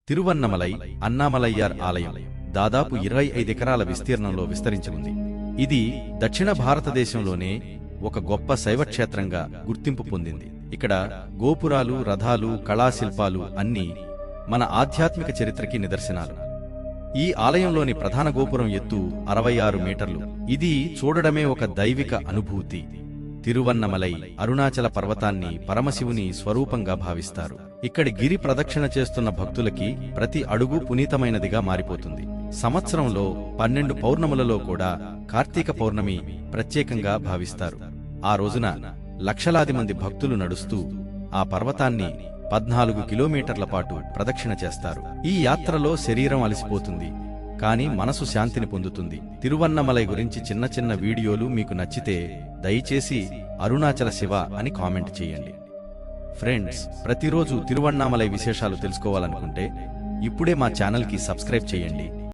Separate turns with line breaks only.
తిరువన్నమలై అన్నామలయ్యార్ ఆలయం దాదాపు 25 ఎకరాల విస్తీర్ణంలో విస్తరించి ఉంది. ఇది దక్షిణ భారతదేశంలోనే ఒక గొప్ప శైవక్షేత్రంగా గుర్తింపు పొందింది. ఇక్కడ గోపురాలు, రథాలు, కళాశిల్పాలు అన్నీ మన ఆధ్యాత్మిక చరిత్రకి నిదర్శనాలు. ఈ ఆలయంలోని ప్రధాన గోపురం ఎత్తు 66 మీటర్లు. ఇది చూడడమే ఒక దైవిక అనుభూతి. తిరువన్నమలై అరుణాచల పర్వతాన్ని పరమశివుని స్వరూపంగా భావిస్తారు. ఇక్కడి గిరి ప్రదక్షిణ చేస్తున్న భక్తులకి ప్రతి అడుగు పునీతమైనదిగా మారిపోతుంది. సంవత్సరంలో 12 పౌర్ణములలో కూడా కార్తీక పౌర్ణమి ప్రత్యేకంగా భావిస్తారు. ఆ రోజున లక్షలాది మంది భక్తులు నడుస్తూ ఆ పర్వతాన్ని 14 కిలోమీటర్ల పాటు ప్రదక్షిణ చేస్తారు. ఈ యాత్రలో శరీరం అలసిపోతుంది, కానీ మనసు శాంతిని పొందుతుంది. తిరువన్నమలై గురించి చిన్న చిన్న వీడియోలు మీకు నచ్చితే దయచేసి అరుణాచల శివ అని కామెంట్ చేయండి. ఫ్రెండ్స్, ప్రతిరోజు తిరువన్నామలై విశేషాలు తెలుసుకోవాలనుకుంటే ఇప్పుడే మా ఛానల్కి సబ్స్క్రైబ్ చేయండి.